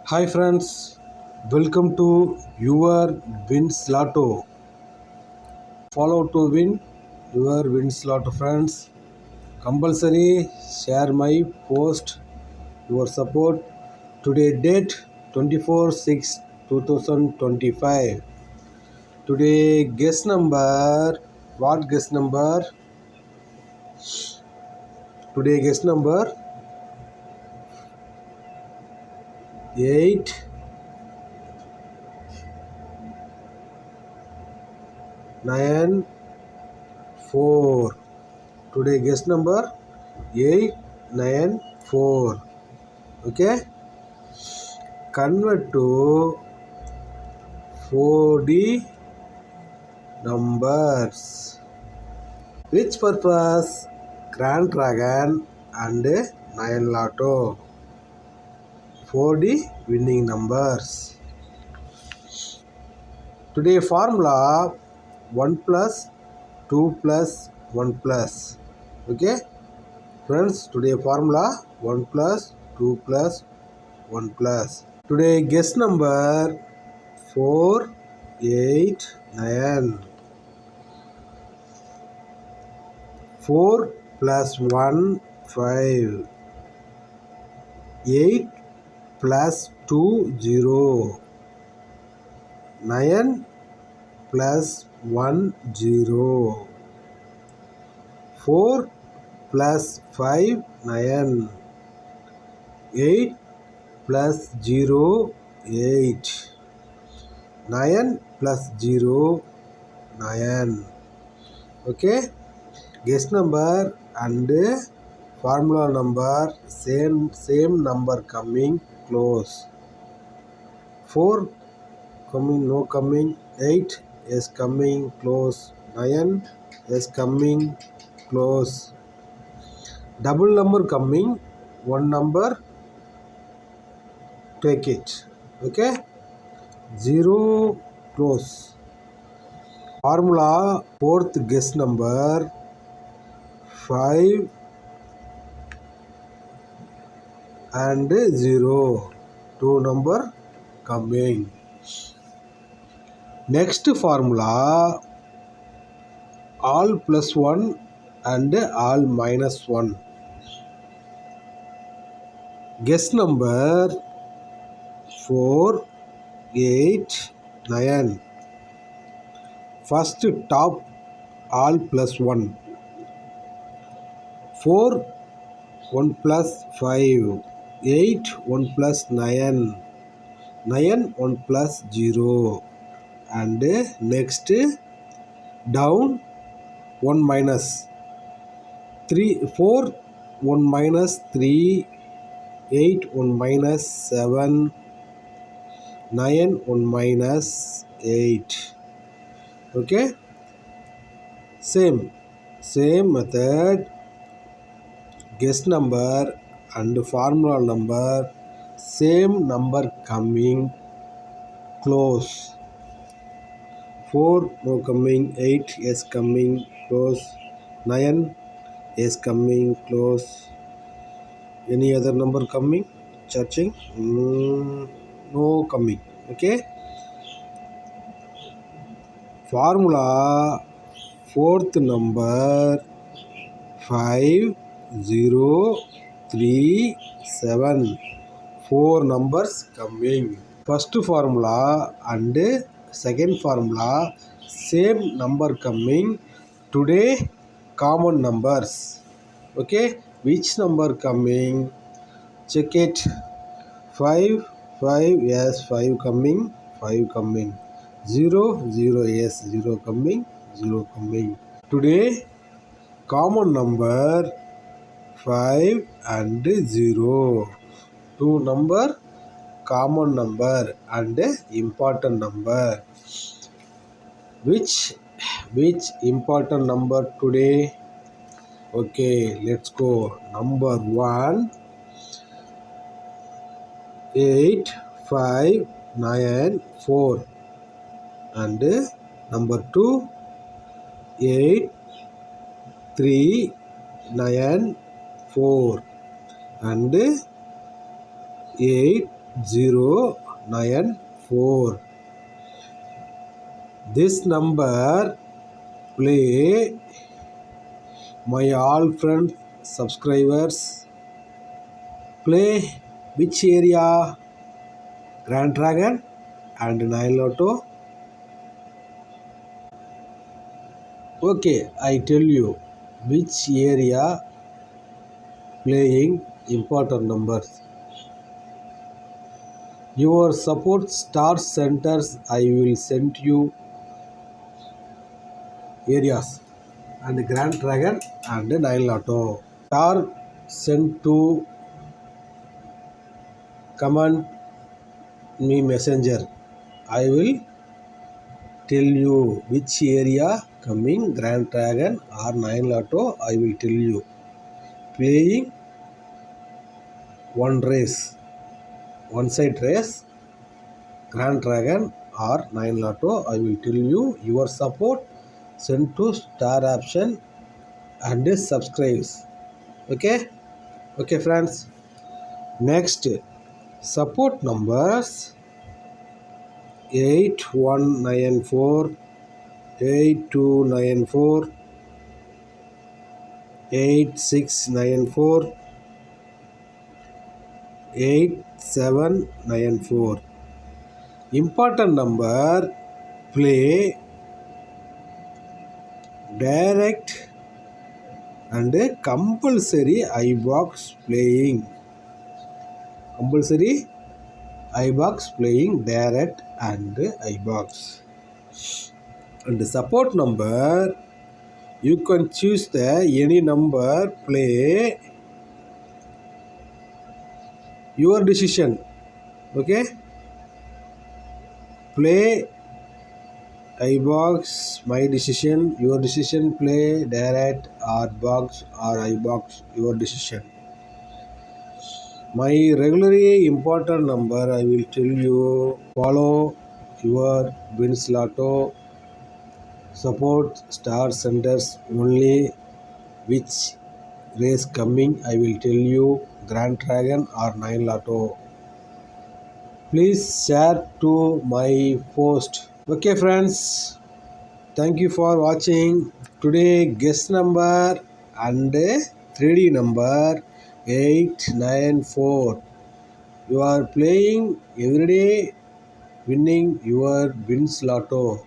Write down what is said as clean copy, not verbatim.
Hi friends, welcome to your Wins Lotto. Follow to win your Wins Lotto friends. Compulsory share my post, your support. Today date 24/6/2025. Today guest number, what guest number? Today guest number 8, 9, 4. Today guest number 8, 9, 4. Okay, convert to 4D numbers. Which purpose? Grand Dragon and Nine Lotto. 4D winning numbers. Today formula 1 plus 2 plus 1 plus. Okay friends, today formula 1 plus 2 plus 1 plus. Today guess number 4, 8, 9. 4 plus 1, 5. 8 plus 2, 0. 9 plus 1, 0. 4 plus 5, 9. 8 plus 0, 8. 9 plus 0, 9. Okay, guess number and formula number same number coming close. 4 coming no coming, 8 is coming close, 9 is coming close. Double number coming, one number take it. Okay, 0 close. Formula fourth guess number 5 and 0. Two number coming. Next formula all plus 1 and all minus 1. Guess number 4, 8, 9. First top all plus 1. 4, 1 plus 5. 8, 1 plus 9. 9, 1 plus 0. And next down 1 minus 3, 4, 1 minus 3. 8, 1 minus 7. 9, 1 minus 8. Okay, same method. Guess number and formula number same number coming close. 4 no coming, 8 is coming close, 9 is coming close. Any other number coming? Searching? No coming. Okay, formula fourth number 5, 0, 3, 7. 4 numbers coming. First formula and second formula same number coming. Today common numbers. Okay, which number coming? Check it. 5, 5, yes, 5 coming, 5 coming. 0, 0, yes, 0 coming, 0 coming. Today common number 5 and 0. Two number common number and important number. Which important number today? Okay, let's go. Number 1, 8, 5, 9, 4. And number 2, 8, 3, 9, 4. And 8, 094. This number play my all friends subscribers play which area? Grand Dragon and Nine Lotto. Okay, I tell you which area playing important numbers. Your support star centers, I will send you areas and Grand Dragon and Nine Lotto. Star sent to command me messenger. I will tell you which area coming Grand Dragon or Nine Lotto. I will tell you. Playing one race, one side race, Grand Dragon or Nine Lotto. I will tell you your support. Send to star option and subscribes. Okay, okay, friends. Next support numbers 8194, 8294, 8694, 8794. Important number play direct and compulsory iBox playing. Compulsory iBox playing direct and iBox. And the support number you can choose the any number play your decision. Okay, play iBox my decision, your decision, play direct or box or iBox your decision. My regularly important number I will tell you. Follow your wins lotto. Support star centers only. Which race coming I will tell you. Grand Dragon or Nine Lotto. Please share to my post. Okay friends, thank you for watching. Today guest number and 3D number 894. You are playing every day winning your wins lotto.